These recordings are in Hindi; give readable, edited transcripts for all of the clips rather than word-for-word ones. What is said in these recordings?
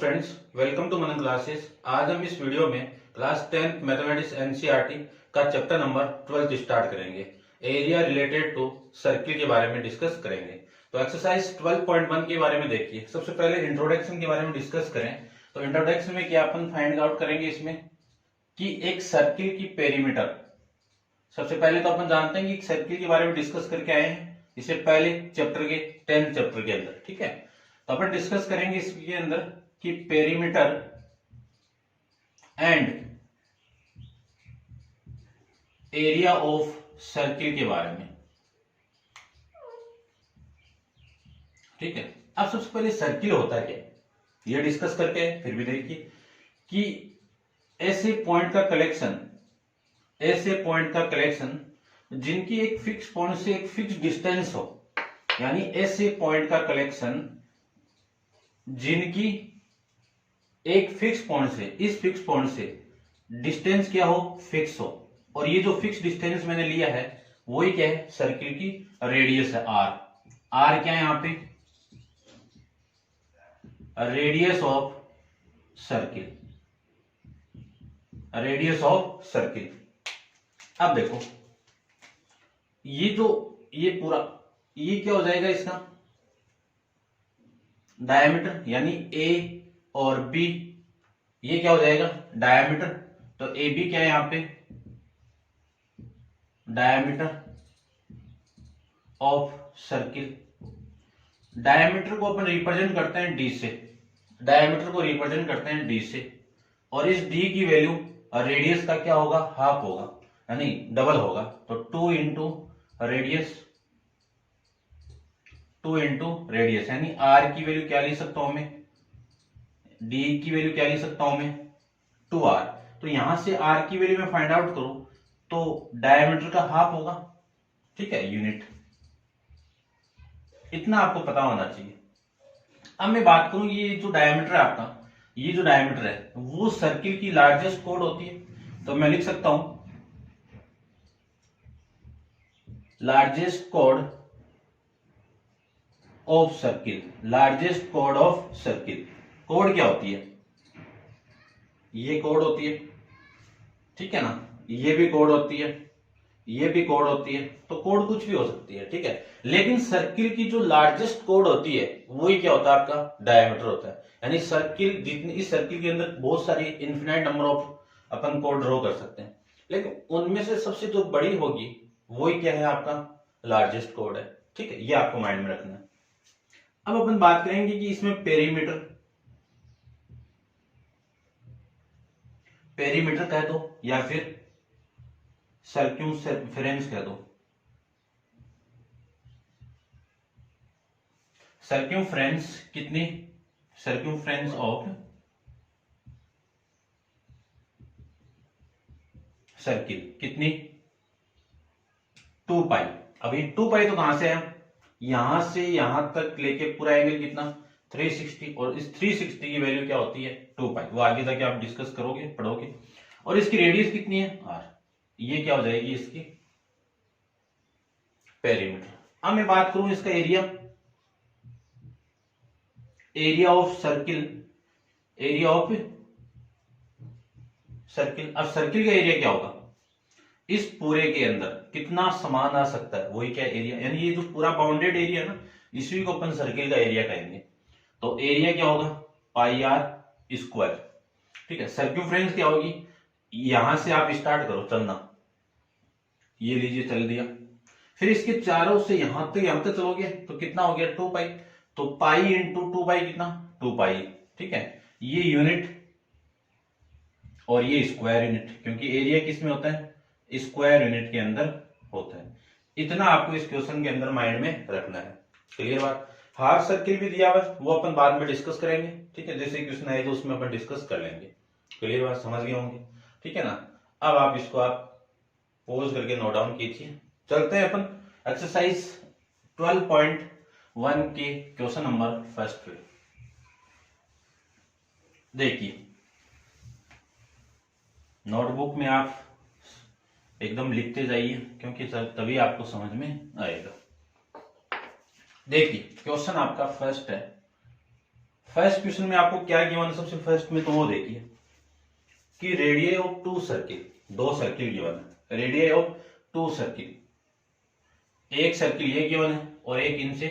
Friends, welcome to Manan classes. आज हम इस वीडियो में क्लास 10th मैथमेटिक्स एनसीईआरटी का चैप्टर नंबर 12 स्टार्ट करेंगे। एरिया रिलेटेड टू सर्किल के बारे में डिस्कस करेंगे। तो एक्सरसाइज 12.1 के बारे में देखिए। सबसे पहले इंट्रोडक्शन के बारे में डिस्कस करें। तो इंट्रोडक्शन में क्या अपन फाइंड आउट करेंगे इसमें कि एक सर्किल की पेरीमीटर। सबसे पहले तो अपन जानते हैं कि सर्किल के बारे में डिस्कस करके आए हैं इससे पहले चैप्टर के 10th चैप्टर के अंदर, ठीक है। तो अपन डिस्कस करेंगे इसके अंदर कि perimeter and area of circle के बारे में, ठीक है। अब सबसे पहले सर्किल होता है क्या, ये डिस्कस करके फिर भी देखिए कि ऐसे पॉइंट का कलेक्शन जिनकी एक फिक्स पॉइंट से एक फिक्स डिस्टेंस हो, यानी ऐसे पॉइंट का कलेक्शन जिनकी एक फिक्स पॉइंट से इस फिक्स पॉइंट से डिस्टेंस क्या हो, फिक्स हो। और ये जो फिक्स डिस्टेंस मैंने लिया है वही क्या है, सर्किल की रेडियस है आर। आर क्या है यहां पे, radius of circle, radius of circle. अब देखो ये पूरा ये क्या हो जाएगा, इसका डायमीटर, यानी ए और बी, ये क्या हो जाएगा डायमीटर। तो ए बी क्या है यहां पे, डायमीटर ऑफ सर्किल। डायमीटर को अपन रिप्रेजेंट करते हैं डी से, डायमीटर को रिप्रेजेंट करते हैं डी से। और इस डी की वैल्यू रेडियस का क्या होगा, हाफ होगा, यानी डबल होगा। तो 2 इंटू रेडियस, 2 इंटू रेडियस, यानी आर की वैल्यू क्या ले सकता हूं मैं, डी की वैल्यू क्या ले सकता हूं मैं, 2r। तो यहां से r की वैल्यू में फाइंड आउट करूं तो डायमीटर का हाफ होगा, ठीक है, यूनिट। इतना आपको पता होना चाहिए। अब मैं बात करूं, ये जो डायमीटर है आपका, ये जो डायमीटर है वो सर्किल की लार्जेस्ट कोड होती है। तो मैं लिख सकता हूं largest code of circle, largest code of circle. Code क्या होती है, ये कोड होती है, ठीक है ना, ये भी कोड होती है, ये भी कोड होती है। तो कोड कुछ भी हो सकती है, ठीक है। लेकिन सर्किल की जो लार्जेस्ट कोड होती है वही क्या होता है, आपका डायमीटर होता है। यानी सर्किल जितनी, इस सर्किल के अंदर बहुत सारी infinite number of upon code draw कर सकते हैं, लेकिन उनमें से सबसे जो बड़ी होगी वही क्या है, आपका लार्जेस्ट कोड है, ठीक है। ये आपको माइंड में रखना है। अब अपन बात करेंगे कि इसमें पेरीमीटर कह दो या फिर सर्क्यूम्फेरेंस कह दो। सर्क्यूम्फेरेंस कितनी, सर्क्यूम्फेरेंस ऑफ सर्किल कितनी, 2 पाई। अभी 2 पाई तो कहां से है, यहां से यहां तक लेके पूरा एंगल कितना, 360। और इस 360 की वैल्यू क्या होती है, 2 पाई। वो आगे जाके आप डिस्कस करोगे, पढ़ोगे। और इसकी रेडियस कितनी है, आर। ये क्या हो जाएगी, इसकी पेरीमीटर। अब मैं बात करूं इसका area, area of circle, area of circle. अब सर्किल का एरिया क्या होगा, इस पूरे के अंदर कितना सामान आ सकता है वही क्या एरिया, यानी ये जो पूरा बाउंडेड एरिया है ना, इसी को अपन सर्किल का एरिया कहेंगे। तो एरिया क्या होगा, पाई आर स्क्वायर, ठीक है। सर्क्यूम्फरेंस क्या होगी, यहां से आप स्टार्ट करो चलना, ये लीजिए चल दिया। फिर इसके चारों से यहां तक चलोगे तो कितना हो गया, 2 पाई। तो पाई इंटू 2 पाई कितना, 2 पाई, ठीक है। ये यूनिट और ये स्क्वायर यूनिट, क्योंकि एरिया किस में होता है, स्क्वायर यूनिट के अंदर होता है। इतना आपको इस क्वेश्चन के अंदर माइंड में रखना है। क्लियर बात। हाफ सर्किल भी दिया हुआ, वो अपन बाद में डिस्कस करेंगे, ठीक है। जैसे क्वेश्चन आएगा उसमें अपन डिस्कस कर लेंगे। क्लियर बात, समझ गए होंगे, ठीक है ना। अब आप इसको आप पॉज करके नोट डाउन कीजिए। चलते हैं अपन एक्सरसाइज 12.1 के क्वेश्चन नंबर फर्स्ट पे। देखिए नोटबुक में आप एकदम लिखते जाइए, क्योंकि तभी आपको समझ में आएगा। देखिए क्वेश्चन आपका फर्स्ट है, फर्स्ट क्वेश्चन में आपको क्या गिवन है, सबसे फर्स्ट में तो वो देखिए कि रेडियस ऑफ टू सर्किल, दो सर्किल गिवन है, रेडियस ऑफ टू सर्किल, एक सर्किल ये गिवन है और एक इनसे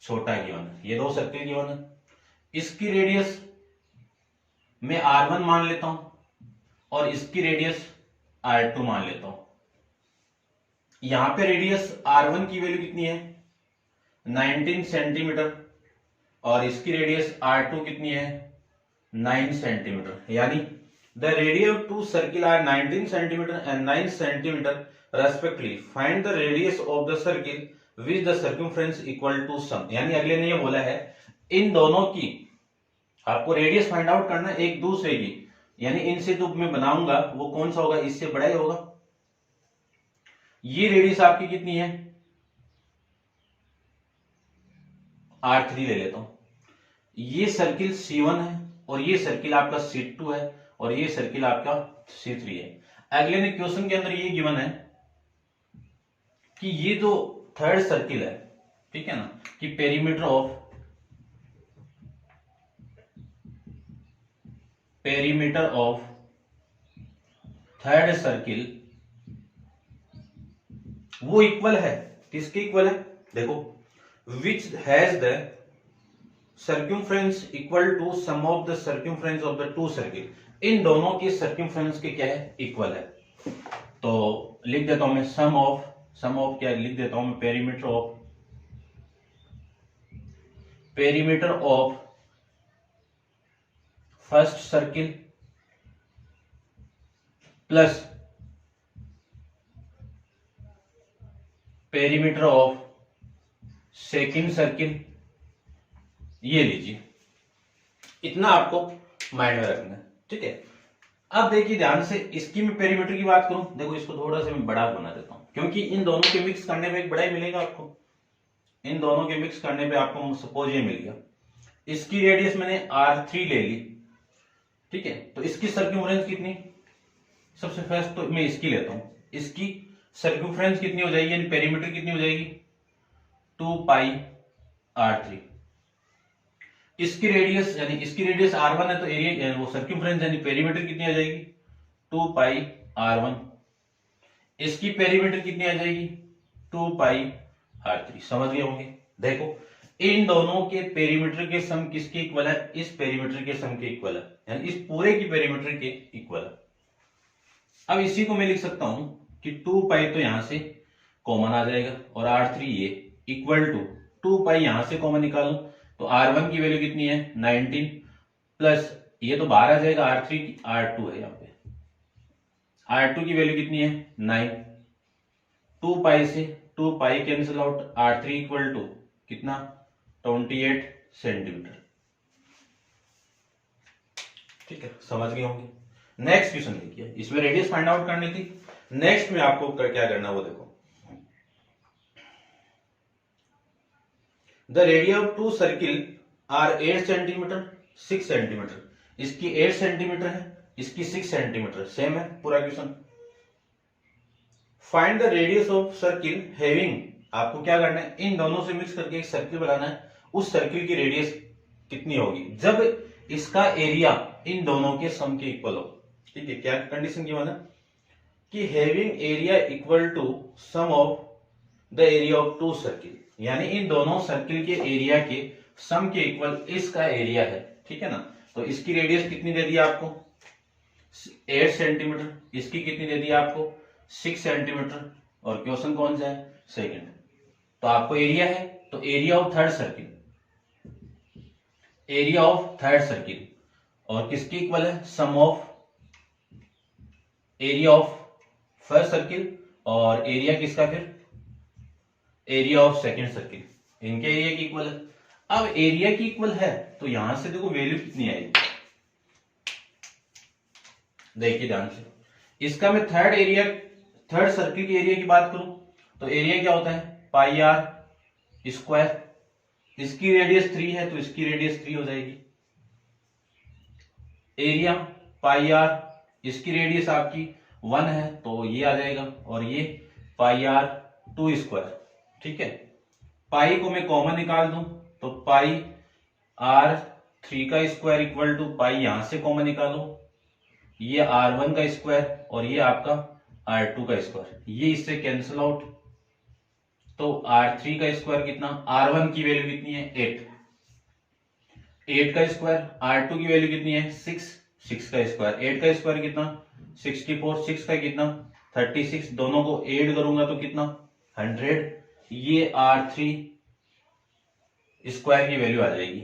छोटा गिवन है, ये दो सर्किल गिवन है। इसकी रेडियस मैं R1 मान लेता हूं और इसकी रेडियस R2 मान लेता हूं। यहां पे रेडियस R1 की वैल्यू कितनी है 19 सेंटीमीटर और इसकी रेडियस R2 कितनी है 9 सेंटीमीटर, यानी the radius of two circle are 19 centimetre and 9 centimetre respectively, find the radius of the circle which the circumference equal to sum. यानी अगले ने ये बोला है इन दोनों की आपको रेडियस फाइंड आउट करना है एक दूसरे की, यानी इनसे जो मैं बनाऊंगा वो कौन सा होगा, इससे बड़ा ही होगा। ये रेडियस आपकी कितनी है R3 ले लेता हूं, ये सर्किल C1 है और ये सर्किल आपका C2 है और ये सर्किल आपका C3 है। अगले ने क्वेश्चन के अंदर ये गिवन है कि ये जो थर्ड सर्किल है, ठीक है ना, कि पेरीमीटर ऑफ थर्ड सर्किल वो इक्वल है, किसके इक्वल है, देखो which has the circumference equal to sum of the circumference of the two circle, इन दोनों के सर्कमफ्रेंस के क्या है इक्वल है। तो लिख देता हूं मैं सम ऑफ क्या लिख देता हूं मैं, perimeter of first circle plus perimeter of second circle, ये लीजिए, इतना आपको माइंड में रखना है, ठीक है। अब देखिए ध्यान से, इसकी मैं पेरीमीटर की बात करूं, देखो इसको थोड़ा सा मैं बड़ा बना देता हूं क्योंकि इन दोनों के मिक्स करने पे एक बड़ा ही मिलेगा आपको, इन दोनों के मिक्स करने पे आपको सपोज ये मिल गया। इसकी रेडियस मैंने R3 ले ली, ठीक है, तो इसकी सर्कमफ्रेंस कितनी, सबसे फर्स्ट तो मैं इसकी लेता हूं, इसकी सर्कमफ्रेंस कितनी हो जाएगी, यानी पेरीमीटर कितनी हो जाएगी 2 पाई R3। इसकी रेडियस यानी इसकी रेडियस R1 है तो एरिया वो सर्कमफ्रेंस यानी पेरीमीटर कितनी आ जाएगी 2 पाई R1। इसकी पेरीमीटर कितनी आ जाएगी 2 पाई R3। समझ गए होंगे। देखो इन दोनों के पेरीमीटर के सम किसके इक्वल है, इस पेरीमीटर के सम के इक्वल है, यानी इस पूरे की पेरीमीटर के इक्वल है। अब इसी को मैं लिख सकता हूं कि 2 पाई तो यहां से कॉमन आ जाएगा और R3 ये इक्वल टू 2 पाई यहां से कॉमन निकालूं तो R1 की वैल्यू कितनी है 19 प्लस ये तो बाहर आ जाएगा R3 की, R2 है यहाँ पे, R2 की वैल्यू कितनी है 9, 2 पाई से 2 pi cancel out, R3 equal to कितना 28 सेंटीमीटर। ठीक है, समझ गए होंगे। नेक्स्ट क्वेश्चन देखिए, इसमें रेडियस फाइंड आउट करनी थी। नेक्स्ट में आपको क्या करना वो देखो, the radius of two circle are 8 centimetre 6 centimetre, इसकी 8 सेंटीमीटर है, इसकी 6 सेंटीमीटर, सेम है पूरा question. Find the radius of circle having, आपको क्या करना है इन दोनों से मिक्स करके एक सर्किल बनाना है, उस सर्किल की रेडियस कितनी होगी जब इसका एरिया इन दोनों के सम के इक्वल हो। ठीक है, क्या कंडीशन की माना कि having area equal to sum of the area of two circle, यानी इन दोनों सर्किल के एरिया के सम के इक्वल इसका एरिया है। ठीक है ना, तो इसकी रेडियस कितनी दे दी आपको 8 सेंटीमीटर, इसकी कितनी दे दी आपको 6 सेंटीमीटर, और क्वेश्चन कौन सा है सेकंड, तो आपको एरिया है तो area of third circle, area of third circle और किसकी इक्वल है sum of area of first circle और एरिया किसका फिर एरिया ऑफ सेकंड सर्किल, इनके एरिया की इक्वल है। अब एरिया की इक्वल है तो यहां से देखो वैल्यू कितनी आएगी, देखिए ध्यान से, इसका मैं थर्ड सर्किल के एरिया की बात करूं तो एरिया क्या होता है पाई आर स्क्वायर, इसकी रेडियस 3 है तो इसकी रेडियस 3 हो जाएगी, एरिया पाई आर, इसकी रेडियस आपकी 1 है तो ये आ जाएगा, और ये पाई आर 2 स्क्वायर। ठीक है, पाई को मैं कॉमन निकाल दूं तो पाई आर 3 का स्क्वायर इक्वल टू पाई, यहां से कॉमन निकालो, ये R1 का स्क्वायर और ये आपका R2 का स्क्वायर, ये इससे कैंसिल आउट। तो R3 का स्क्वायर कितना, R1 की वैल्यू कितनी है 8, 8 का स्क्वायर, R2 की वैल्यू कितनी है 6, 6 का स्क्वायर, 8 का स्क्वायर कितना 64, 6 का कितना 36, दोनों को ऐड करूंगा तो कितना 100, ये R3 स्क्वायर की वैल्यू आ जाएगी।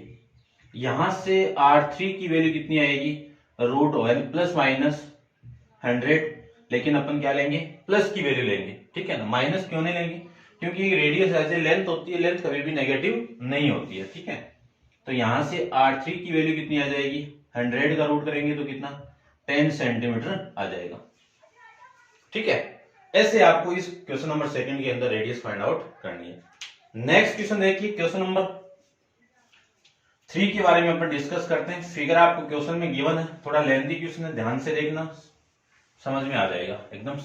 यहां से R3 की वैल्यू कितनी आएगी, रूट ओवर प्लस माइनस 100, लेकिन अपन क्या लेंगे, प्लस की वैल्यू लेंगे, ठीक है ना। माइनस क्यों नहीं लेंगे, क्योंकि रेडियस ऐसे लेंथ होती है, लेंथ कभी भी नेगेटिव नहीं होती है, ठीक है। तो यहां से R3 की वैल्यू कितनी आ जाएगी, 100 का रूट करेंगे तो कितना 10 सेंटीमीटर आ जाएगा, ठीक है। ऐसे आपको इस क्वेश्चन नंबर 2 के अंदर रेडियस फाइंड आउट करनी है। नेक्स्ट क्वेश्चन देखिए, क्वेश्चन नंबर 3 के बारे में अपन डिस्कस करते हैं। फिगर आपको क्वेश्चन में गिवन है, थोड़ा लेंथी क्वेश्चन है, ध्यान से देखना, समझ में आ जाएगा। एकदम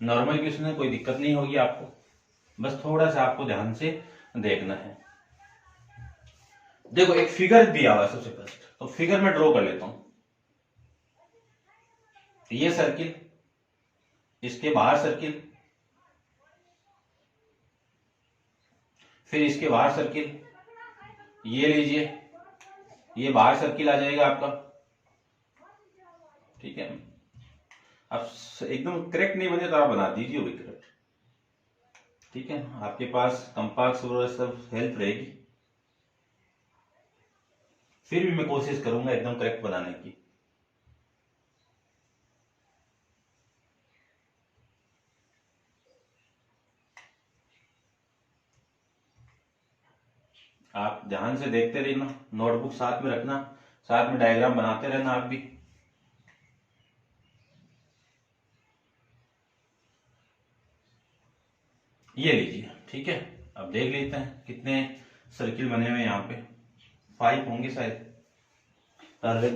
नॉर्मल क्वेश्चन है, कोई दिक्कत नहीं होगी आपको, बस थोड़ा सा आपको ध्यान से देखना है। देखो एक फिगर दिया हुआ है सबसे फर्स्ट, तो फिगर में ड्रॉ कर लेता हूं। ये सर्किल, इसके बाहर सर्किल, फिर इसके बाहर सर्किल, ये लीजिए, ये बाहर सर्किल आ जाएगा आपका, ठीक है। अब एकदम करेक्ट नहीं बने तो आप बना दीजिए वो करेक्ट, ठीक है। आपके पास कंपास वगैरह सब हेल्प रहेगी, फिर भी मैं कोशिश करूंगा एकदम करेक्ट बनाने की। आप ध्यान से देखते रहना, नोटबुक साथ में रखना, साथ में डायग्राम बनाते रहना आप भी। ये लीजिए, ठीक है। अब देख लेते हैं कितने सर्किल बने हुए यहाँ पे, 5 होंगे शायद।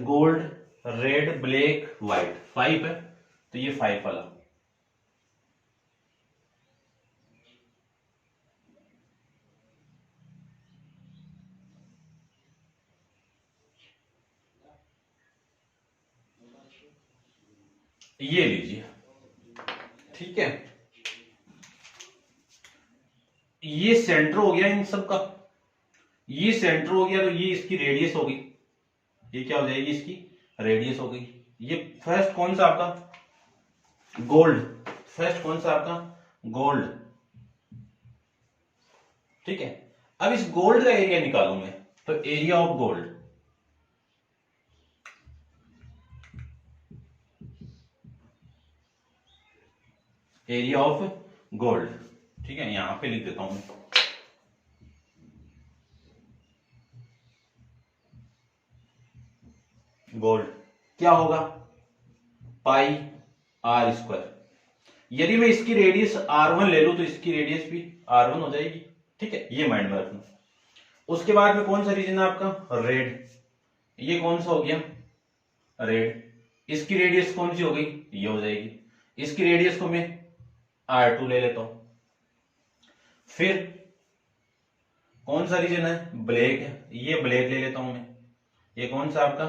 गोल्ड, रेड, ब्लैक, व्हाइट, 5 है, तो ये 5 वाला। ये लीजिए, ठीक है। ये सेंटर हो गया इन सब का, ये सेंटर हो गया, तो ये इसकी रेडियस हो गई, ये क्या हो जाएगी, इसकी रेडियस हो गई। ये फर्स्ट कौन सा आपका, गोल्ड, फर्स्ट कौन सा आपका, गोल्ड, ठीक है। अब इस गोल्ड का एरिया निकालू मैं, तो area of gold, area of gold, ठीक है। यहां पे लिख देता हूं मैं, गोल्ड क्या होगा, पाई आर स्क्वायर। यदि मैं इसकी रेडियस R1 ले लूं तो इसकी रेडियस भी R1 हो जाएगी, ठीक है। ये माइंड में रखना। उसके बाद में कौन सा रीजन है आपका, रेड, ये कौन सा हो गया, रेड, इसकी रेडियस कौन सी हो गई, ये हो जाएगी। इसकी रेडियस को मैं R2 ले लेता हूं। फिर कौन सा रीजन है, ब्लैक है, ये ब्लैक ले लेता हूं मैं, ये कौन सा आपका,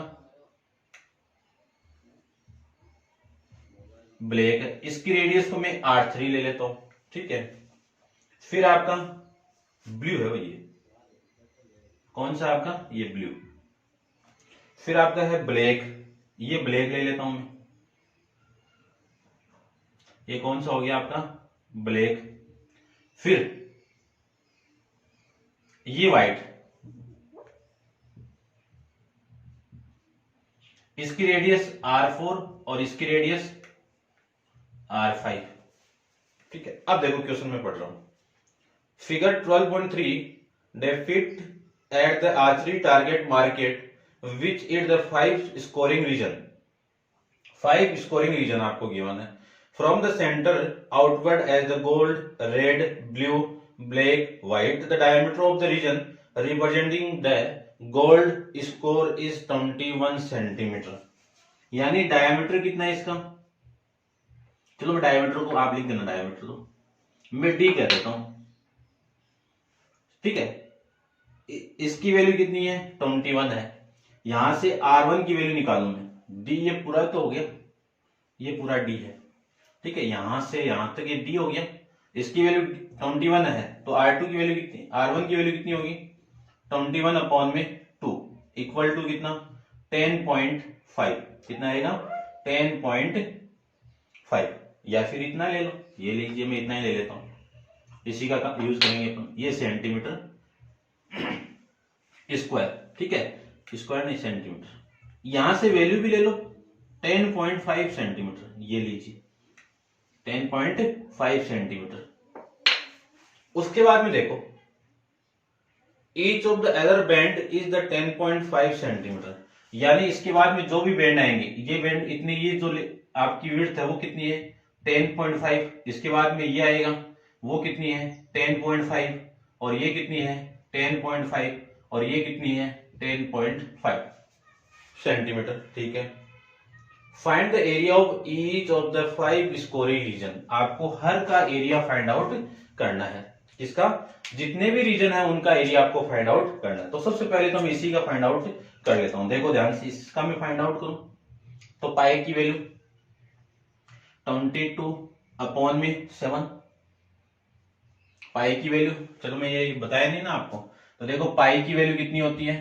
ब्लैक है, इसकी रेडियस को मैं R3 ले लेता हूं, ठीक है। फिर आपका ब्लू है भैया, कौन सा आपका, ये ब्लू। फिर आपका है ब्लैक, ये ब्लैक ले लेता हूं मैं, ये कौन सा हो गया आपका, ब्लैक। फिर ये व्हाइट, इसकी रेडियस R4 और इसकी रेडियस R5, ठीक है। अब देखो क्वेश्चन में पढ़ रहा हूं, figure 12.3 depict at the archery target market which is the 5 scoring region, 5 scoring region आपको गिवन है, from the center outward as the gold, red, blue, black, white, the diameter of the region representing the gold score is 21 centimetre. यानी डायमीटर कितना है इसका, चलो डायमीटर को आप लिख देना, डायमीटर तो मैं डी कह देता हूं, ठीक है। इसकी वैल्यू कितनी है, 21 है। यहां से R1 की वैल्यू निकालू मैं, D ये पूरा तो हो गया, ये पूरा D है, ठीक है, यहां से यहां तक ये D हो गया, इसकी वैल्यू 21 है, तो R2 की वैल्यू कितनी, R1 की वैल्यू कितनी होगी 21 अपॉन में 2 इक्वल टू कितना 10.5, कितना आएगा 10.5, या फिर इतना ले लो, ये लीजिए मैं इतना ही ले लेता हूं, इसी का यूज करेंगे अपन, ये सेंटीमीटर स्क्वायर, ठीक है, स्क्वायर नहीं सेंटीमीटर, यहां से वैल्यू भी ले लो 10.5 सेंटीमीटर, ये लीजिए 10.5 सेंटीमीटर। उसके बाद में देखो each of the other band is the 10.5 centimetre, यानी इसके बाद में जो भी बैंड आएंगे, ये बैंड इतने, ये जो आपकी विड्थ है वो कितनी है 10.5, इसके बाद में ये आएगा वो कितनी है 10.5, और ये कितनी है 10.5, और ये कितनी है 10.5 सेंटीमीटर, ठीक है। Find the area of each of the 5 scoring region, आपको हर का एरिया फाइंड आउट करना है, इसका जितने भी रीजन है उनका एरिया आपको फाइंड आउट करना है। तो सबसे पहले तो मैं इसी का फाइंड आउट कर लेता हूं, देखो ध्यान से, इसका मैं फाइंड आउट करूं तो पाई की वैल्यू 22 अपॉन में 7, पाई की वैल्यू, चलो मैं ये बताया नहीं ना आपको, तो देखो पाई की वैल्यू कितनी होती है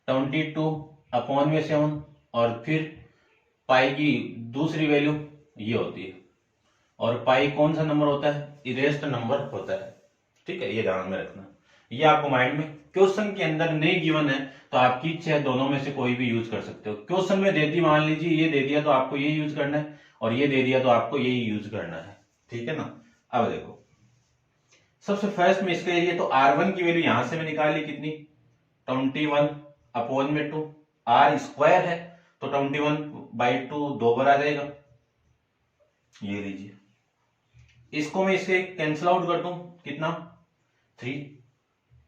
22 अपॉन में 7, और फिर पाई की दूसरी वैल्यू ये होती है, और पाई कौन सा नंबर होता है इरेज्ड नंबर होता है, ठीक है, ये ध्यान में रखना, ये आपको माइंड में, क्वेश्चन के अंदर नहीं गिवन है तो आपकी इच्छा है दोनों में से कोई भी यूज कर सकते हो, क्वेश्चन में देती मान लीजिए ये दे दिया तो आपको ये यूज करना है, और ये दे दिया तो आपको यही यूज करना है, ठीक है ना। अब देखो सबसे फर्स्ट में इसका एरिया, तो R1 की वैल्यू यहां से मैं निकाल ली कितनी 21 अपॉन में 2, R स्क्वायर है तो 21/2 दो बार आ जाएगा, ये लीजिए, इसको मैं इससे कैंसिल आउट कर दूं कितना 3,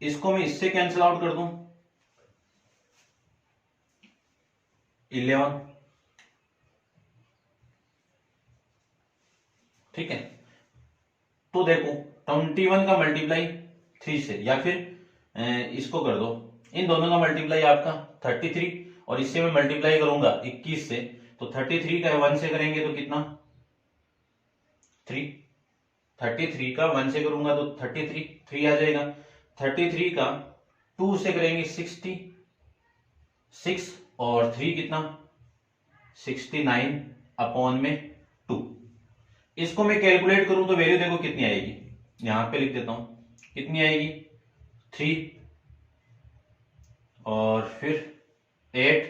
इसको मैं इससे कैंसिल आउट कर दूं 11, ठीक है। तो देखो 21 का मल्टीप्लाई 3 से, या फिर इसको कर दो, इन दोनों का मल्टीप्लाई आपका 33, और इससे मैं मल्टीप्लाई करूंगा 21 से, तो 33 का 1 से करेंगे तो कितना 3, 33 का 1 से करूंगा तो 3 आ जाएगा, 33 का 2 से करेंगे 66, और 3 कितना 69 अपॉन में 2, इसको मैं कैलकुलेट करूं तो वैल्यू देखो कितनी आएगी, यहां पे लिख देता हूं कितनी आएगी 3, और फिर 8,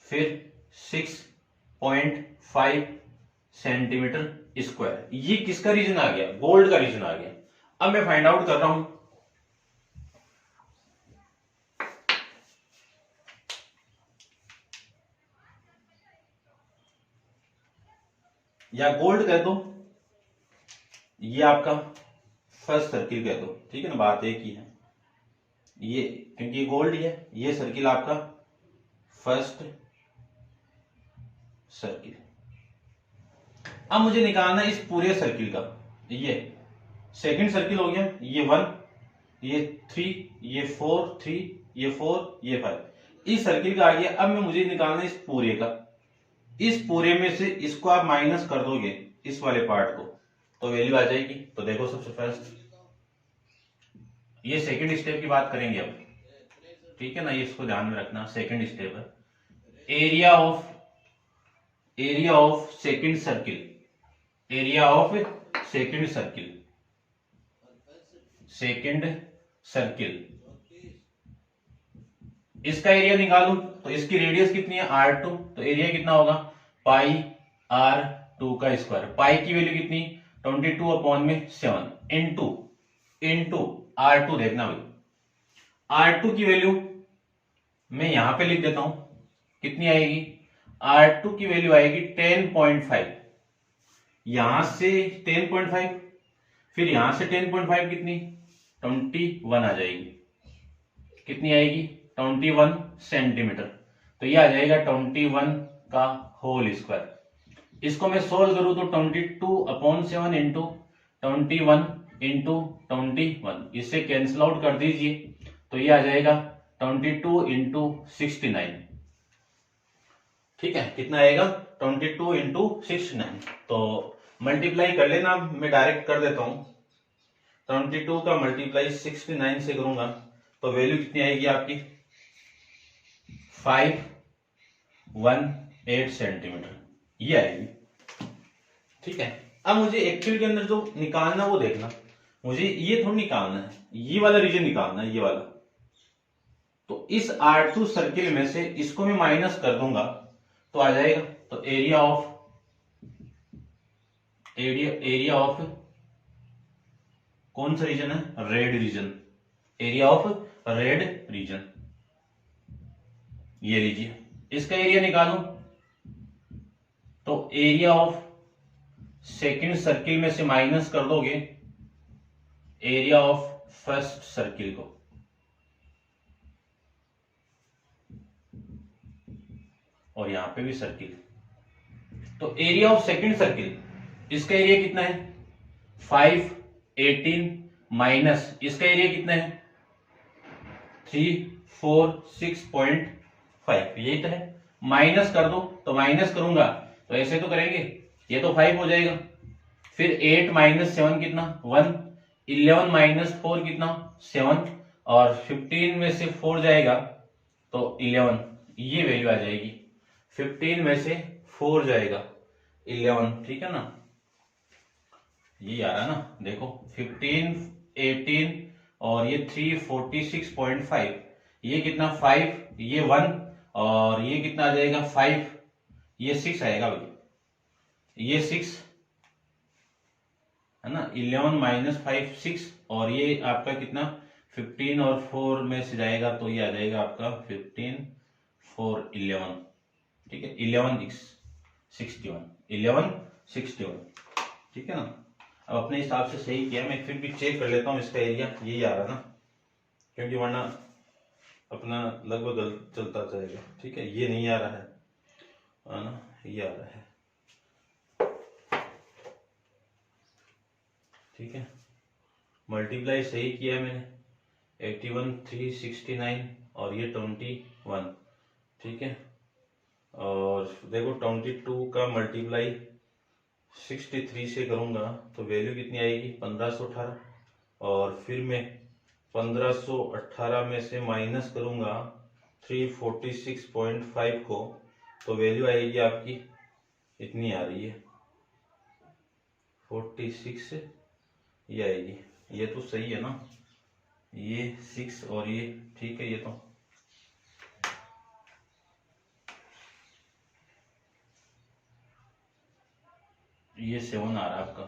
फिर 6.5 सेंटीमीटर स्क्वायर, ये किसका रीजन आ गया गोल्ड का रीजन आ गया। अब मैं फाइंड आउट कर रहा हूं, या गोल्ड कह दो, ये आपका फर्स्ट सर्किल कह दो, ठीक है ना, बात एक ही है, ये क्योंकि ये गोल्ड है, ये सर्किल आपका फर्स्ट सर्किल। अब मुझे निकालना इस पूरे सर्किल का, ये सेकंड सर्किल हो गया, ये 1, ये 3, ये 4, 3, ये 4, ये 5, इस सर्किल का आ गया। अब मैं मुझे निकालना इस पूरे का, इस पूरे में से इसको आप माइनस कर दोगे इस वाले पार्ट को तो वैल्यू आ जाएगी। तो देखो सबसे फर्स्ट ये सेकंड स्टेप की बात करेंगे अब, ठीक है ना, ये इसको ध्यान में रखना, सेकंड स्टेप है area of second circle, area of second circle, इसका एरिया निकालूं तो इसकी रेडियस कितनी है R2, तो एरिया कितना होगा पाई R2 का स्क्वायर, पाई की वैल्यू कितनी 22 अपॉन में 7 इंटू R2, देखना भाई R2 की वैल्यू मैं यहां पे लिख देता हूं कितनी आएगी, R2 की वैल्यू आएगी 10.5, यहां से 10.5, फिर यहां से 10.5 कितनी 21 आ जाएगी, कितनी आएगी 21 सेंटीमीटर, तो ये आ जाएगा 21 का होल स्क्वायर। इसको मैं सोल्व करूं तो 22 अपॉन 7 इंटू 21 इंटू 21, इससे कैंसिल आउट कर दीजिए तो ये आ जाएगा 22 इंटू 69, ठीक है, कितना आएगा 22 इंटू 69। तो मल्टीप्लाई कर लेना, मैं डायरेक्ट कर देता हूं। 22 का मल्टीप्लाई 69 से करूंगा तो वैल्यू कितनी आएगी आपकी 518 सेंटीमीटर, ये आएगी, ठीक है। अब मुझे एक्चुअल के अंदर जो निकालना वो देखना, मुझे ये थोड़ा निकालना है, ये वाला रीजन निकालना है, ये वाला। तो इस R2 सर्किल में से इसको मैं माइनस कर दूंगा तो आ जाएगा, तो एरिया ऑफ कौन सा रीजन है, red region, area of red region, ये लीजिए। इसका एरिया निकालो तो एरिया ऑफ सेकंड सर्किल में से माइनस कर दोगे एरिया ऑफ फर्स्ट सर्किल को, और यहां पे भी सर्किल। तो एरिया ऑफ सेकंड सर्किल, इसका एरिया कितना है 518 माइनस इसका एरिया कितना है 346.5, यही तो है। माइनस कर दो, तो माइनस करूंगा तो ऐसे तो करेंगे, ये तो 5 हो जाएगा, फिर 8 माइनस 7 कितना 1, 11 माइनस 4 कितना 7, और 15 में से 4 जाएगा तो 11, ये वैल्यू आ जाएगी। 15 में से 4 जाएगा 11, ठीक है ना, ये आ रहा ना, देखो 15 18 और ये 346.5, ये कितना 5, ये 1 और ये कितना आ जाएगा 5, ये 6 आएगा भाई, ये 6 है ना, 11 माइनस 5 6, और ये आपका कितना 15 और 4 में से जाएगा तो ये आ जाएगा आपका 15 4 11, ठीक है, 1161, ठीक है ना। अब अपने हिसाब से सही किया, मैं फिर भी चेक कर लेता हूँ इसका एरिया, यही आ रहा ना, क्योंकि वरना अपना लगभग चलता जाएगा, ठीक है। ये नहीं आ रहा है ना, ये आ रहा है, ठीक है। मल्टीप्लाई सही किया मैंने, 81 369 और ये 21, ठीक है। और देखो 22 का मल्टीप्लाई 63 से करूंगा तो वैल्यू कितनी आएगी 1518, और फिर मैं 1518 में से माइनस करूंगा 346.5 को, तो वैल्यू आएगी आपकी इतनी आ रही है 46, ये आएगी, ये तो सही है ना, ये 6 और ये, ठीक है, ये तो ये 7 आ रहा है आपका,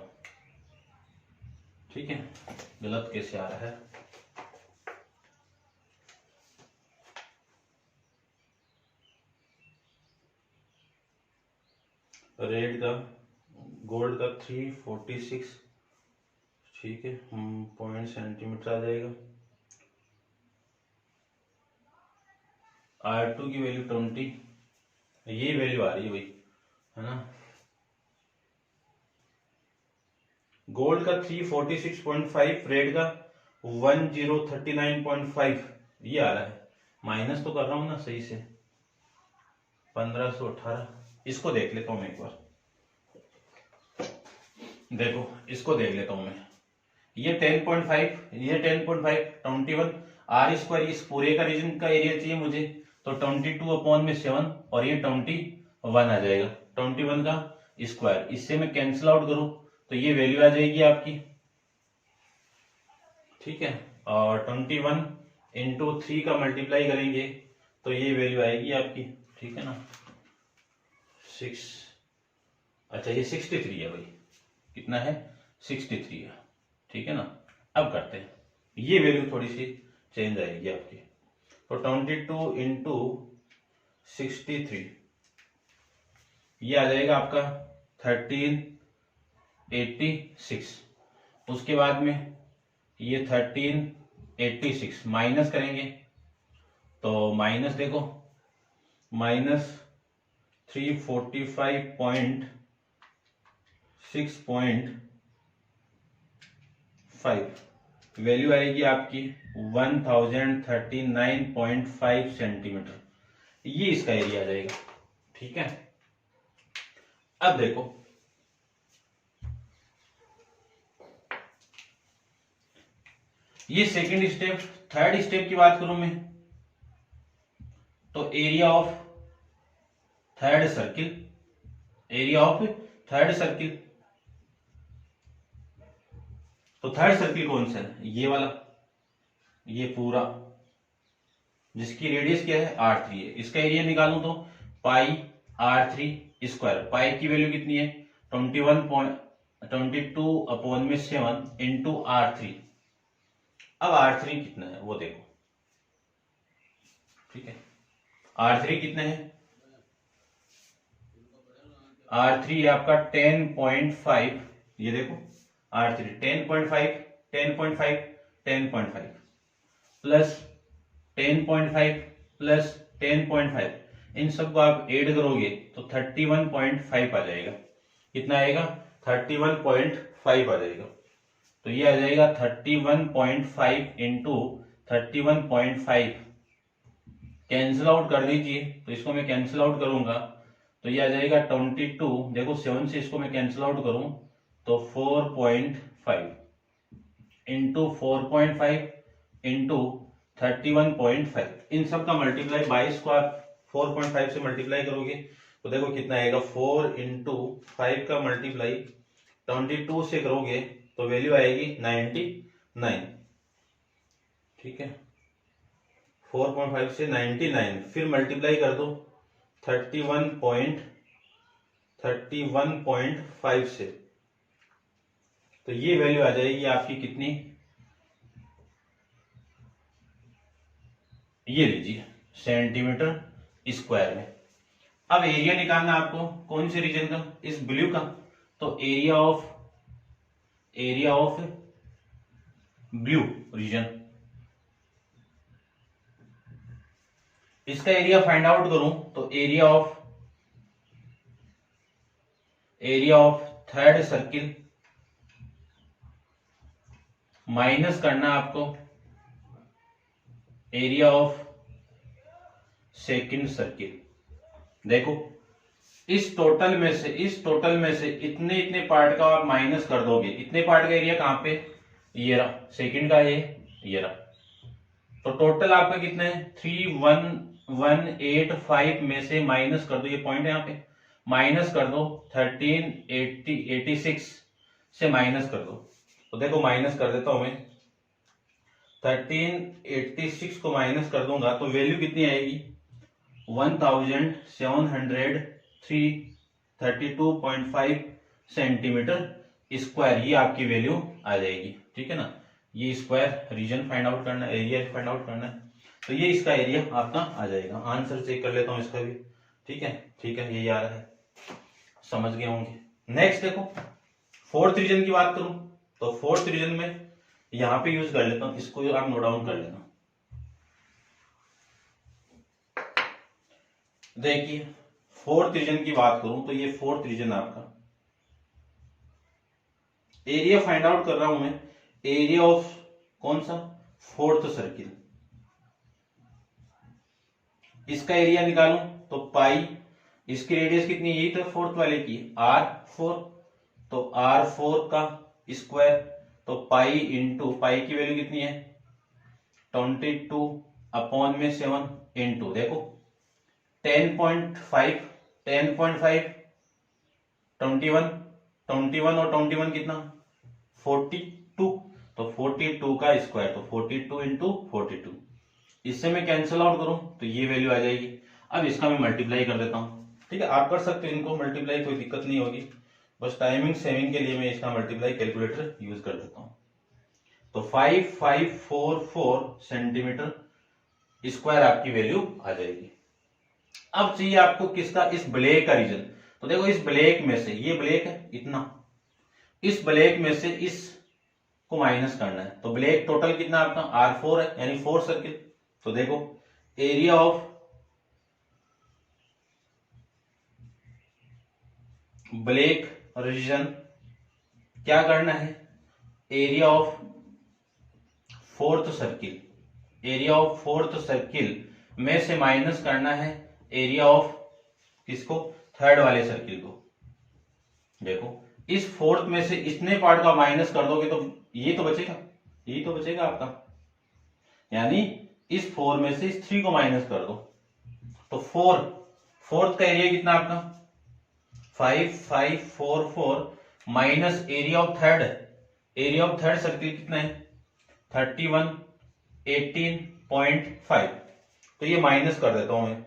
ठीक है। गलत कैसे आ रहा है, रेड का गोल्ड का 346, ठीक है, पॉइंट सेंटीमीटर आ जाएगा। R2 की वैल्यू 20, ये वैल्यू आ रही है भाई, है ना। गोल्ड का 346.5, रेड का 1039.5, ये आ रहा है, माइनस तो कर रहा हूं ना सही से, 1518। इसको देख लेता हूं मैं एक बार, देखो इसको देख लेता हूं मैं, ये 10.5, ये 10.5, 21 आर स्क्वायर, इस पूरे का रीजन का एरिया चाहिए मुझे, तो 22/7 और ये 21 आ जाएगा, 21 का स्क्वायर, इससे मैं कैंसिल आउट करूं तो ये वैल्यू आ जाएगी आपकी, ठीक है। और 21 इंटू 3 का मल्टीप्लाई करेंगे तो ये वैल्यू आएगी आपकी, ठीक है ना, 6, अच्छा ये 63 है भाई, कितना है 63 है, ठीक है ना। अब करते हैं, ये वैल्यू थोड़ी सी चेंज आएगी आपकी, तो 22 इंटू 63, ये आ जाएगा आपका 1386, उसके बाद में ये 1386 माइनस करेंगे तो माइनस देखो माइनस 345.6.5, वैल्यू आएगी आपकी 1039.5 सेंटीमीटर, ये इसका एरिया आ जाएगा। ठीक है, अब देखो ये सेकंड स्टेप। थर्ड स्टेप की बात करूं मैं तो area of third circle, area of third circle. तो थर्ड सर्किल कौन सा है? ये वाला, ये पूरा जिसकी रेडियस क्या है R3 है। इसका एरिया निकालूं तो पाई R3 स्क्वायर, पाई की वैल्यू कितनी है 21.22/7 इंटू R3। अब R3 कितना है वो देखो। ठीक है, R3 कितना है? R3 है आपका 10.5, ये देखो R3 10.5 10.5 10.5 प्लस 10.5 प्लस 10.5, इन सबको आप ऐड करोगे तो 31.5 आ जाएगा। कितना आएगा? 31.5 आ जाएगा। तो ये आ जाएगा 31.5 इंटू 31.5, कैंसिल आउट कर दीजिए। तो इसको मैं कैंसिल आउट करूंगा तो ये आ जाएगा 22। देखो 7 से इसको मैं कैंसिल आउट करूं तो 4.5 इंटू 4.5 इंटू 31.5, इन सब का मल्टीप्लाई 22 को आप 4.5 से मल्टीप्लाई करोगे तो देखो कितना आएगा 4 इंटू 5 का मल्टीप्लाई 22 से करोगे तो वैल्यू आएगी 99। ठीक है, 4.5 से 99, फिर मल्टीप्लाई कर दो 31.5 से, तो ये वैल्यू आ जाएगी आपकी कितनी, ये लीजिए सेंटीमीटर स्क्वायर में। अब एरिया निकालना आपको कौन से रीजन का? इस ब्लू का। तो एरिया ऑफ ब्लू रीजन, इसका एरिया फाइंड आउट करूं तो area of third circle minus करना आपको एरिया ऑफ सेकंड सर्किल। देखो इस टोटल में से इतने इतने पार्ट का आप माइनस कर दोगे। इतने पार्ट का एरिया कहां पे? ये रहा सेकंड का, ये रहा। तो टोटल आपका कितना है 3185 में से माइनस कर दो, ये पॉइंट है यहाँ पे, माइनस कर दो 1386 से माइनस कर दो। तो देखो माइनस कर देता हूं मैं, 1386 को माइनस कर दूंगा तो वैल्यू कितनी आएगी 1732.5 सेंटीमीटर स्क्वायर, ये आपकी वैल्यू आ जाएगी। ठीक है ना, ये स्क्वायर रीजन फाइंड आउट करना है, एरिया फाइंड आउट करना है, तो ये इसका एरिया आपका आ जाएगा। आंसर चेक कर लेता हूं इसका भी। ठीक है, ये आ रहा है, समझ गए होंगे। नेक्स्ट देखो फोर्थ रीजन की बात करूं तो फोर्थ रीजन में यहां पे यूज कर लेता हूं, इसको आप नोट डाउन कर लेना। देखिए फोर्थ रीजन की बात करूं तो ये फोर्थ रीजन आपका एरिया फाइंड आउट कर रहा हूं मैं, एरिया ऑफ कौन सा? Fourth circle. इसका एरिया निकालूं तो पाई, इसकी रेडियस कितनी है? यही तो फोर्थ वाले की R4, तो R4 का स्क्वायर, तो पाई इंटू पाई की वैल्यू कितनी है 22/7 इंटू देखो 10.5 10.5 21 21 और 21 कितना 42, तो 42 का स्क्वायर, तो 42 इंटू 42, इससे मैं कैंसिल आउट करूं तो ये वैल्यू आ जाएगी। अब इसका मैं मल्टीप्लाई कर देता हूं। ठीक है, आप कर सकते हो इनको मल्टीप्लाई, कोई दिक्कत नहीं होगी, बस टाइमिंग सेविंग के लिए मैं इसका मल्टीप्लाई कैलकुलेटर यूज कर देता हूं। तो 5544 सेंटीमीटर स्क्वायर आपकी वैल्यू आ जाएगी। अब चाहिए आपको किसका? इस ब्लैक का रीजन। तो देखो इस ब्लैक में से, ये ब्लैक है इतना, इस ब्लैक में से इस को माइनस करना है। तो ब्लैक टोटल कितना आपका R4 है, यानी 4 सर्किल। तो देखो एरिया ऑफ ब्लैक रीजन क्या करना है, area of fourth circle, area of fourth circle में से माइनस करना है एरिया ऑफ किसको, थर्ड वाले सर्किल को। देखो इस फोर्थ में से इतने पार्ट का माइनस कर दोगे तो ये तो बचेगा, यही तो बचेगा आपका, यानी इस 4 में से इस 3 को माइनस कर दो तो फोर्थ का एरिया कितना आपका 5544 minus area of third, area of third circle कितना है 3118.5, तो ये माइनस कर देता हूं मैं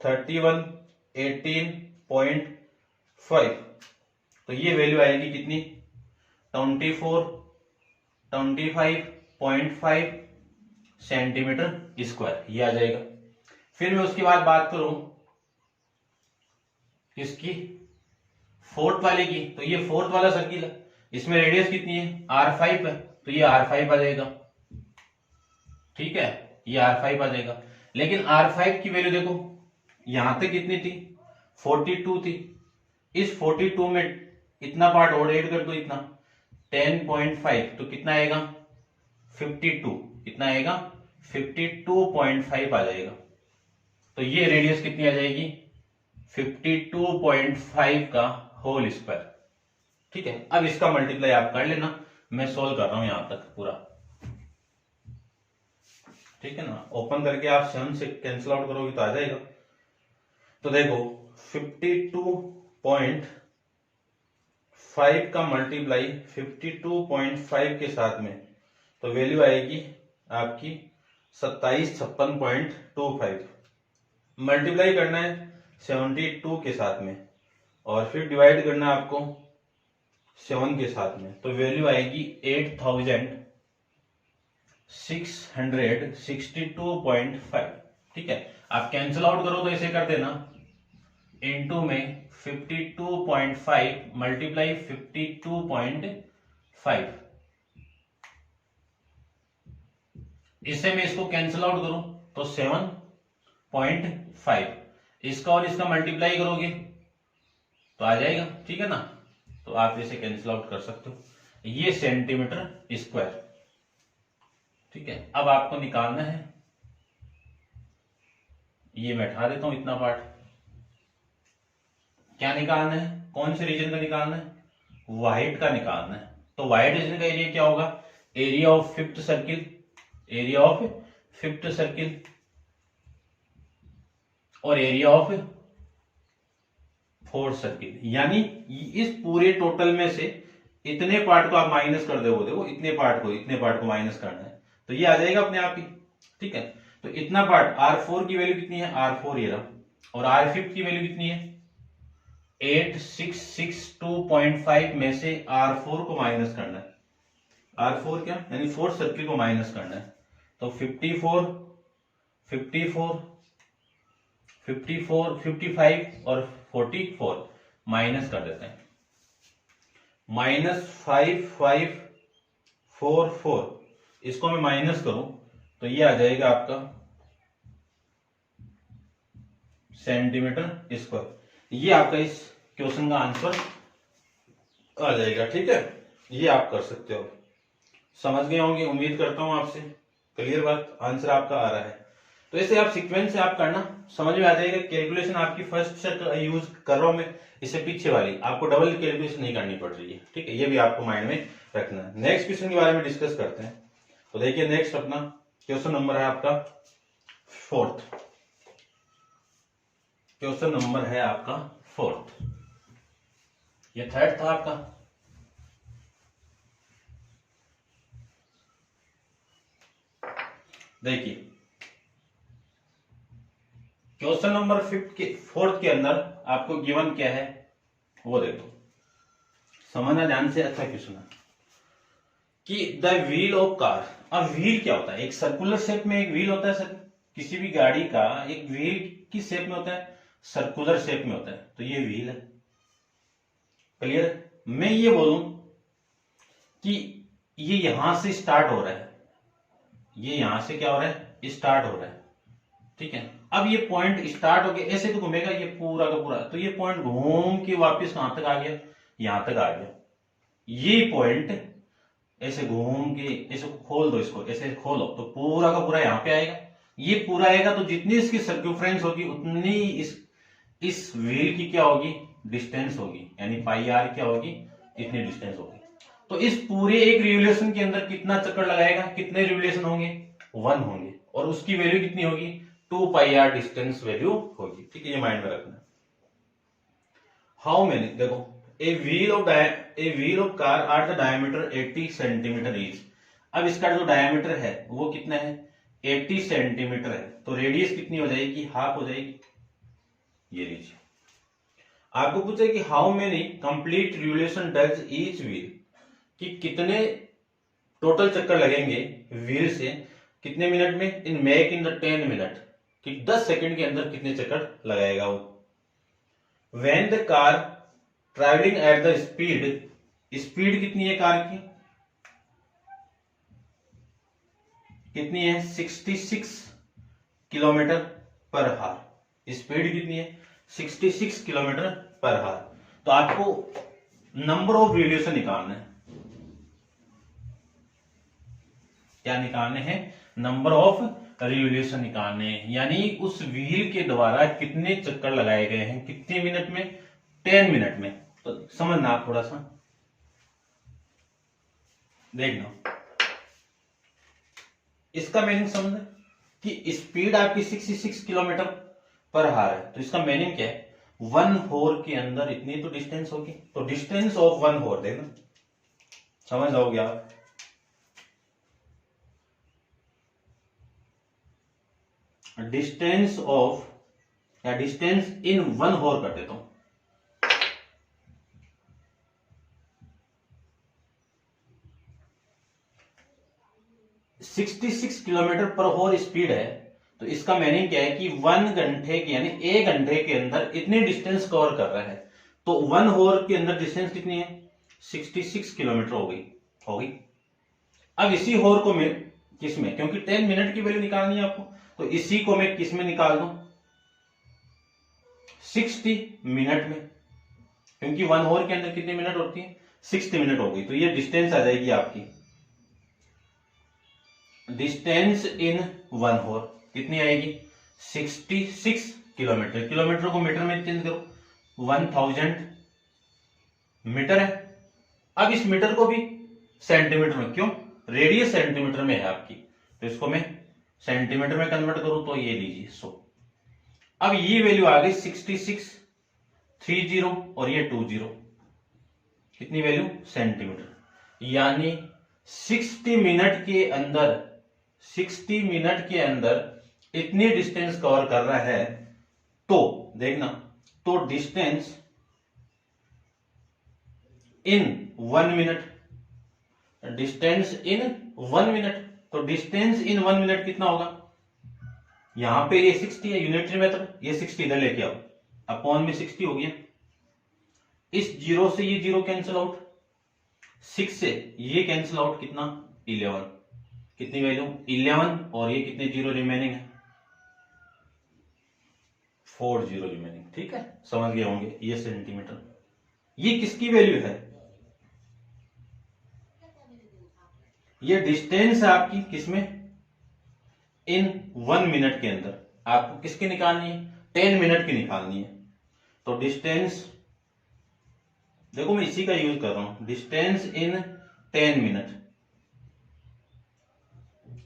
3118.5, तो ये वैल्यू आएगी कितनी 25.5 सेंटीमीटर स्क्वायर, ये आ जाएगा। फिर मैं उसके बाद बात करूं किसकी, फोर्थ वाले की, तो ये फोर्थ वाला सर्किल है, इसमें रेडियस कितनी है R5 है, तो ये R5 आ जाएगा, ठीक है, ये R5 आ जाएगा। लेकिन R5 की वैल्यू देखो यहां तक कितनी थी 42 थी, इस 42 में इतना पार्ट और ऐड कर दो, इतना 10.5, तो कितना आएगा 52, कितना आएगा 52.5 आ जाएगा, तो ये रेडियस कितनी आ जाएगी 52.5 का होल स्क्वायर, ठीक है। अब इसका मल्टीप्लाई आप कर लेना, मैं सोल्व कर रहा हूं यहां तक पूरा, ठीक है ना। ओपन करके आप 7 से कैंसिल आउट करोगे तो आ जाएगा। तो देखो 52.5 का मल्टीप्लाई 52.5 के साथ में, तो वैल्यू आएगी आपकी 2756.25, मल्टीप्लाई करना है 72 के साथ में और फिर डिवाइड करना है आपको 7 के साथ में, तो वैल्यू आएगी 8662.5, ठीक है। आप कैंसिल आउट करो तो ऐसे कर देना, इनटू में 52.5 मल्टीप्लाई 52.5, इससे मैं इसको कैंसिल आउट करूं तो 7.5, इसका और इसका मल्टीप्लाई करोगे तो आ जाएगा, ठीक है ना। तो आप इसे कैंसिल आउट कर सकते हो, ये सेंटीमीटर स्क्वायर, ठीक है। अब आपको निकालना है, ये मैं हटा देता हूं इतना पार्ट, क्या निकालना है, कौन से रीजन का निकालना है, व्हाइट का निकालना है। तो व्हाइट रीजन का एरिया क्या होगा, area of fifth circle, area of fifth circle और एरिया ऑफ फोर्थ सर्किल, यानी इस पूरे टोटल में से इतने पार्ट को आप माइनस कर दोगे, देखो इतने पार्ट को माइनस करना है, तो ये आ जाएगा अपने आप ही, ठीक है। तो इतना पार्ट R4 की वैल्यू कितनी है, R4 ये रहा, और R5 की वैल्यू कितनी है 8662.5 में से R4 को माइनस करना है, R4 क्या यानी फोर्थ सर्किल को माइनस करना है, तो 54 54 54 55 और 44 माइनस कर देते हैं, -5544, इसको मैं माइनस करूं तो ये आ जाएगा आपका सेंटीमीटर स्क्वायर, ये आपका इस क्वेश्चन का आंसर आ जाएगा, ठीक है। ये आप कर सकते हो, समझ गए होंगे, उम्मीद करता हूं आपसे क्लियर बात, आंसर आपका आ रहा है। तो ऐसे आप सीक्वेंस से आप करना, समझ में आ जाएगा। कैलकुलेशन आपकी फर्स्ट से यूज कर रहा हूं मैं, इससे पीछे वाली आपको डबल कैलकुलेशन नहीं करनी पड़ रही है, ठीक है, ये भी आपको माइंड में रखना है। नेक्स्ट क्वेश्चन के बारे में डिस्कस करते हैं। तो देखिए नेक्स्ट अपना क्वेश्चन नंबर है आपका फोर्थ, क्वेश्चन नंबर है आपका फोर्थ, ये थर्ड था आपका। देखिए क्वेश्चन नंबर फोर्थ के अंदर आपको गिवन क्या है वो देखो, समझना ध्यान से, अच्छा क्वेश्चन है कि द व्हील ऑफ कार, अब व्हील क्या होता है, एक सर्कुलर शेप में एक व्हील होता है सर, किसी भी गाड़ी का एक व्हील किस शेप में होता है, सर्कुलर शेप में होता है, तो ये व्हील है, क्लियर। मैं ये बोलूं कि ये यहां से स्टार्ट हो रहा है, ये यहां से क्या हो रहा है स्टार्ट हो रहा है, ठीक है। अब ये पॉइंट स्टार्ट हो गया, ऐसे तो घूमेगा ये पूरा का पूरा, तो ये पॉइंट घूम के वापस कहां तक आ गया, यहां तक आ गया। ये पॉइंट ऐसे घूम के ऐसे खोल दो, इसको ऐसे खोलो तो पूरा का पूरा यहाँ पे आएगा, ये पूरा आएगा। तो जितनी इसकी सर्क्यूफ्रेंस होगी उतनी इस व्हील की क्या होगी, डिस्टेंस होगी, यानी पाई आर क्या होगी, इतनी डिस्टेंस होगी। तो इस पूरे एक रिवोल्यूशन के अंदर कितना चक्कर लगाएगा, कितने रिवोल्यूशन होंगे, 1 होंगे, और उसकी वैल्यू कितनी होगी, 2 पाई आर डिस्टेंस वैल्यू होगी। ठीक है, ये माइंड में रखना। हाउ मेनी, देखो a wheel of car are the diameter 80 centimetre each. अब इसका जो डायमीटर है वो कितना है, 80 सेंटीमीटर है। तो रेडियस कितनी हो जाएगी, हाफ हो जाएगी। ये लीजिए, आपको पूछा कि how many complete revolution does each wheel, कि कितने टोटल चक्कर लगेंगे व्हील से कितने मिनट में, in make in the 10 minute, कि 10 सेकंड के अंदर कितने चक्कर लगाएगा वो। When the car travelling at the speed, speed कितनी है कार की, कितनी है, 66 किलोमीटर पर हार। स्पीड कितनी है, 66 किलोमीटर पर हार। तो आपको नंबर ऑफ रिवोल्यूशन निकालना है, क्या निकालने हैं, नंबर ऑफ रिवोल्यूशन निकालने हैं, यानी उस व्हील के द्वारा कितने चक्कर लगाए गए हैं, कितने मिनट में, 10 मिनट में। तो समझना आप थोड़ा सा देखना, इसका मीनिंग समझ कि स्पीड आपकी 66 किलोमीटर पर हार है। तो इसका मीनिंग क्या है, 1 होर के अंदर इतनी तो डिस्टेंस होगी। तो डिस्टेंस ऑफ 1 होर देखना, समझ जाओगे आप। डिस्टेंस ऑफ, या डिस्टेंस इन 1 होर कर देता हूं, $66 किलोमीटर पर होर स्पीड है। तो इसका मीनिंग क्या है कि 1 घंटे के, यानी 1 घंटे के अंदर इतनी डिस्टेंस कवर कर रहा है। तो 1 होर के अंदर डिस्टेंस कितनी है, 66 किलोमीटर हो गई। अब इसी होर को मैं किस में, क्योंकि 10 मिनट की वैल्यू निकालनी है आपको, तो इसी को मैं किस में निकाल दूं, 60 मिनट में, क्योंकि 1 होर के अंदर कितने मिनट होती है, 60 मिनट हो गई। तो ये डिस्टेंस आ जाएगी आपकी, डिस्टेंस इन 1 होर कितनी आएगी, 66 किलोमीटर। किलोमीटर को मीटर में चेंज करो, 1000 मीटर है। अब इस मीटर को भी सेंटीमीटर में, क्यों, रेडियस सेंटीमीटर में है आपकी, तो इसको मैं सेंटीमीटर में कन्वर्ट करूं तो ये लीजिए 100। अब ये वैल्यू आ गई 66, 30 और ये 20, कितनी वैल्यू, सेंटीमीटर। यानी 60 मिनट के अंदर, 60 मिनट के अंदर इतनी डिस्टेंस कवर कर रहा है। तो देखना, तो distance in 1 minute, distance in 1 minute, तो डिस्टेंस इन 1 मिनट कितना होगा, यहां पे ये 60 है, यूनिटरी मेथड, ये 60 इधर लेके आओ, अपॉन में 60 हो गया। इस 0 से ये 0 कैंसिल आउट, 6 से ये कैंसिल आउट, कितना, 11, कितनी वैल्यू, 11, और ये कितने 0 रिमेनिंग है, 4 0 रिमेनिंग। ठीक है, समझ गए होंगे। ये सेंटीमीटर, ये किसकी वैल्यू है, ये डिस्टेंस है आपकी किसमें, इन 1 मिनट के अंदर। आपको किसकी निकालनी है, 10 मिनट की निकालनी है। तो डिस्टेंस, देखो मैं इसी का यूज कर रहा हूं, डिस्टेंस इन 10 मिनट।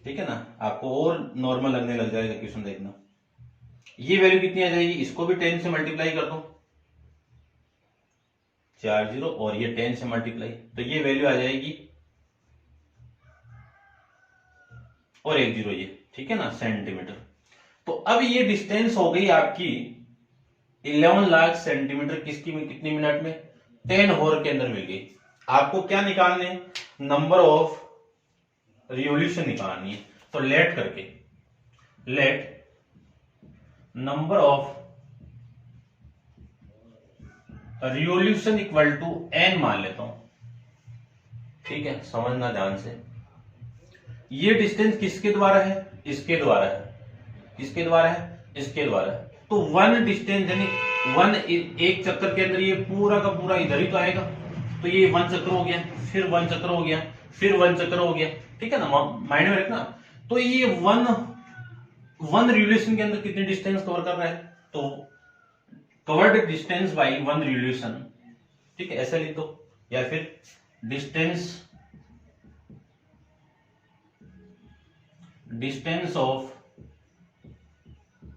ठीक है ना, आपको और नॉर्मल लगने लग जाएगा क्वेश्चन, देखना। ये वैल्यू कितनी आ जाएगी, इसको भी 10 से मल्टीप्लाई कर दो, 4 0, और ये 10 से मल्टीप्लाई, तो ये वैल्यू आ जाएगी, और 1 0 ये, ठीक है ना, सेंटीमीटर। तो अब ये डिस्टेंस हो गई आपकी 11 लाख सेंटीमीटर, किसकी में, कितनी मिनट में, 10 होर के अंदर मिल गई। आपको क्या निकालने, नंबर ऑफ रिवोल्यूशन निकालनी है। तो लेट करके, let number of revolution equal to n मान लेता हूं। ठीक है, समझना ध्यान से। ये डिस्टेंस किसके द्वारा है, इसके द्वारा है, किसके द्वारा है, इसके द्वारा है। तो 1 डिस्टेंस, यानी 1 एक चक्कर के अंदर ये पूरा का पूरा इधर ही तो आएगा। तो ये 1 चक्कर हो गया, फिर 1 चक्कर हो गया, फिर 1 चक्कर हो गया, ठीक है ना, माइंड में रखना। तो ये वन रिवोल्यूशन के अंदर कितनी डिस्टेंस कवर कर रहा है, तो कवर्ड डिस्टेंस बाई 1 रिवोल्यूशन, ठीक है, ऐसा लिख दो। या फिर distance of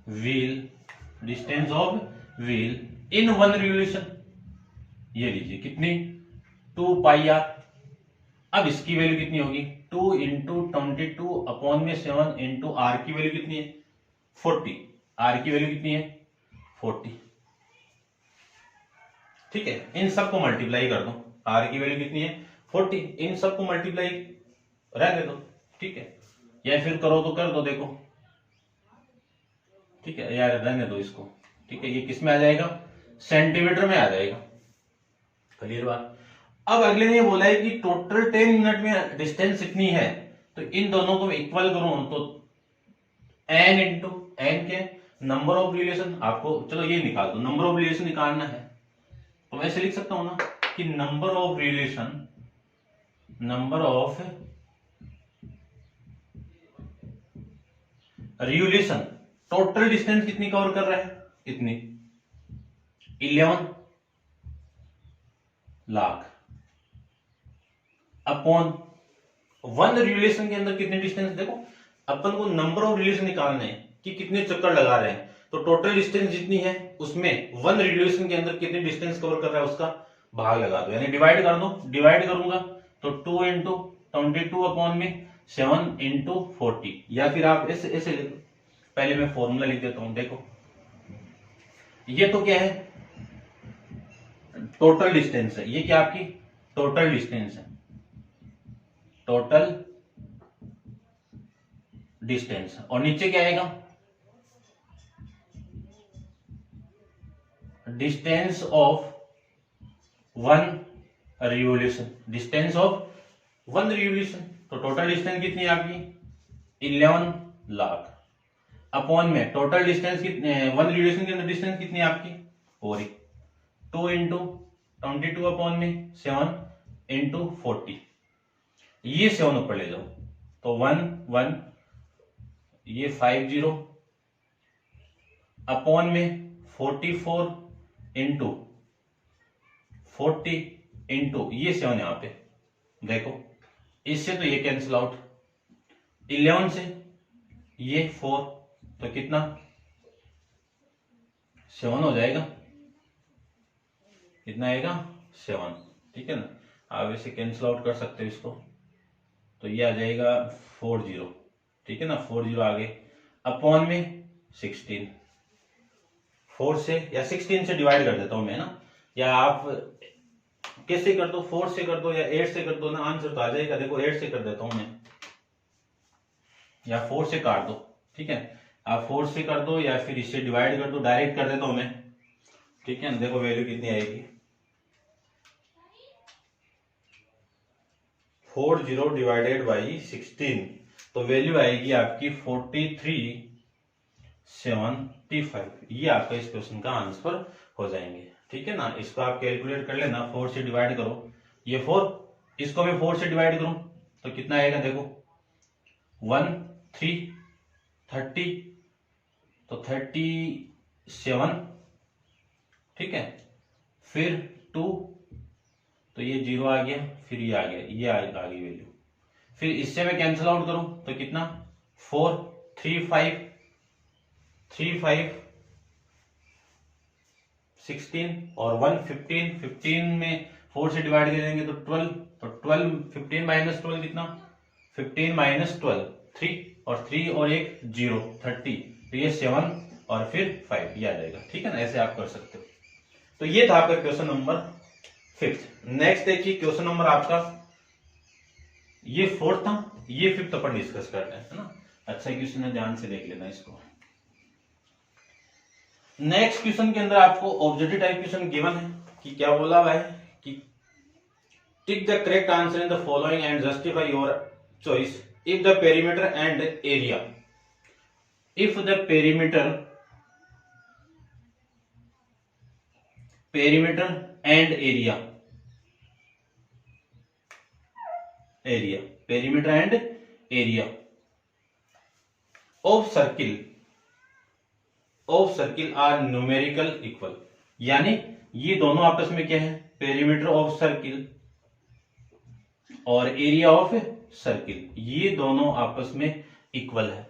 wheel in 1 revolution, ये लीजिए कितनी, 2 पाई आर। अब इसकी वैल्यू कितनी होगी, 2 इंटू 22 अपॉन में 7 इंटू आर की वैल्यू कितनी है, 40। आर की वैल्यू कितनी है, 40, ठीक है। इन सबको मल्टीप्लाई कर दो, आर की वैल्यू कितनी है, 40, इन सबको मल्टीप्लाई रहने दो, ठीक है। या फिर करो तो कर दो, देखो, ठीक है, यार रहने दो इसको, ठीक है। ये किस में आ जाएगा, सेंटीमीटर में आ जाएगा, क्लियर बात। अब अगले ने ये बोला है कि टोटल 10 मिनट में डिस्टेंस इतनी है, तो इन दोनों को इक्वल करूं तो n इंटू एन के नंबर ऑफ रिलेशन, आपको चलो ये निकाल दो, नंबर ऑफ रिलेशन निकालना है, तो मैं ऐसे लिख सकता हूं ना कि number of revolution, total distance कितनी कवर कर रहा है, इतनी 11 लाख अपॉन 1 रिवोल्यूशन के अंदर कितने डिस्टेंस, देखो अपन को नंबर ऑफ रिवोल्यूशन निकालना है कि कितने चक्कर लगा रहे हैं, तो टोटल डिस्टेंस जितनी है उसमें 1 रिवोल्यूशन के अंदर कितनी डिस्टेंस कवर कर रहा है उसका भाग लगा दो, यानी डिवाइड कर दो। डिवाइड करूंगा तो 2 इंटू 22 अपॉन में 7 इंटू 40, या फिर आप ऐसे ऐसे लिखो, पहले मैं फॉर्मूला लिख देता हूं, देखो ये तो क्या है, टोटल डिस्टेंस है, ये क्या आपकी टोटल डिस्टेंस है, टोटल डिस्टेंस, और नीचे क्या आएगा, distance of 1 revolution, distance of 1 revolution. तो टोटल डिस्टेंस कितनी है आपकी 11 लाख अपॉन में टोटल डिस्टेंस कितने, 1 रिवोल्यूशन के अंदर डिस्टेंस कितनी है आपकी, और 2 इंटू 22 अपॉन में 7 इंटू 40, ये 7 ऊपर ले जाओ तो 1 1, ये 50 अपॉन में 44 इंटू 40 इंटू ये 7 यहां पे, देखो इससे तो ये कैंसिल आउट, 11 से ये 4, तो कितना 7 हो जाएगा, कितना आएगा 7, ठीक है ना। आप इसे कैंसिल आउट कर सकते हो इसको, तो ये आ जाएगा 40, ठीक है ना, 40 आगे अपॉन में 16, 4 से या 16 से डिवाइड कर देता हूं मैं ना, या आप कैसे कर दो, 4 से कर दो या 8 से कर दो ना, आंसर तो आ जाएगा। देखो 8 से कर देता हूं मैं, या 4 से काट दो, ठीक है, आप 4 से कर दो या फिर इससे डिवाइड कर दो, डायरेक्ट कर देता हूं मैं, ठीक है ना। देखो वैल्यू कितनी आएगी, 40 डिवाइडेड बाई 16, तो वैल्यू आएगी आपकी 4375, ये आपका इस क्वेश्चन का आंसर हो जाएंगे, ठीक है ना। इसको आप कैलकुलेट कर लेना, 4 से डिवाइड करो, ये 4, इसको मैं 4 से डिवाइड करूं तो कितना आएगा, देखो 1 3 30, तो 37, ठीक है, फिर 2, तो ये 0 आ गया, फिर ये आ गया, ये आ गई वैल्यू, फिर इससे मैं कैंसिल आउट करूं तो कितना 4 3 5 16 और 1 15, 15 में 4 से डिवाइड करेंगे तो 12, तो 12 15 माइनस 12 कितना, 15 माइनस 12 3, और 3 और 1 0 30, तो ये 7 और फिर 5, ये आ जाएगा, ठीक है ना। ऐसे आप कर सकते हो। तो ये था आपका क्वेश्चन नंबर 5। नेक्स्ट देखिए क्वेश्चन नंबर आपका, ये 4th था, ये 5th अपन डिस्कस करते हैं, है ना। अच्छा क्वेश्चन है, ध्यान से देख लेना इसको। नेक्स्ट क्वेश्चन के अंदर आपको ऑब्जेक्टिव टाइप क्वेश्चन गिवन है कि क्या बोला हुआ है कि tick the correct answer in the following and justify your choice if the perimeter and area, if the perimeter and area area, perimeter and area of circle are numerical equal, यानी ये दोनों आपस में क्या है, पेरीमीटर ऑफ सर्किल और एरिया ऑफ सर्किल, ये दोनों आपस में इक्वल है।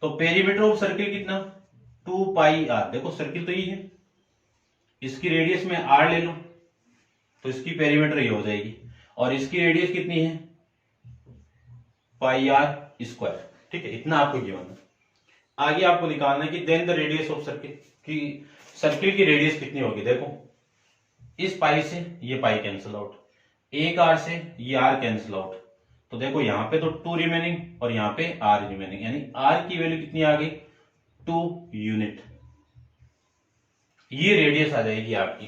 तो पेरीमीटर ऑफ सर्किल कितना, 2 पाई आर, देखो सर्किल तो ये है, इसकी रेडियस में आर ले लो तो इसकी पेरीमीटर ये हो जाएगी, और इसकी रेडियस कितनी है, पाई आर स्क्वायर। ठीक है, इतना आपको गिवन है। आगे आपको निकालना है कि then the radius of circle, कि सर्किल की रेडियस कितनी होगी। देखो इस पाई से ये पाई कैंसिल आउट, एक आर से ये आर कैंसिल आउट, तो देखो यहां पे तो 2 रिमेनिंग और यहां पे आर रिमेनिंग, यानी आर की वैल्यू कितनी आ गई, 2 यूनिट। ये रेडियस आ जाएगी आपकी।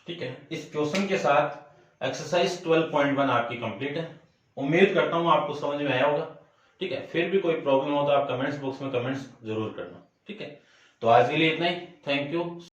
ठीक है, इस क्वेश्चन के साथ एक्सरसाइज 12.1 आपकी कंप्लीट है। उम्मीद करता हूं आपको समझ में आया होगा। ठीक है, फिर भी कोई प्रॉब्लम हो तो आप कमेंट्स बॉक्स में कमेंट्स जरूर करना। ठीक है, तो आज के लिए इतना ही। Thank you.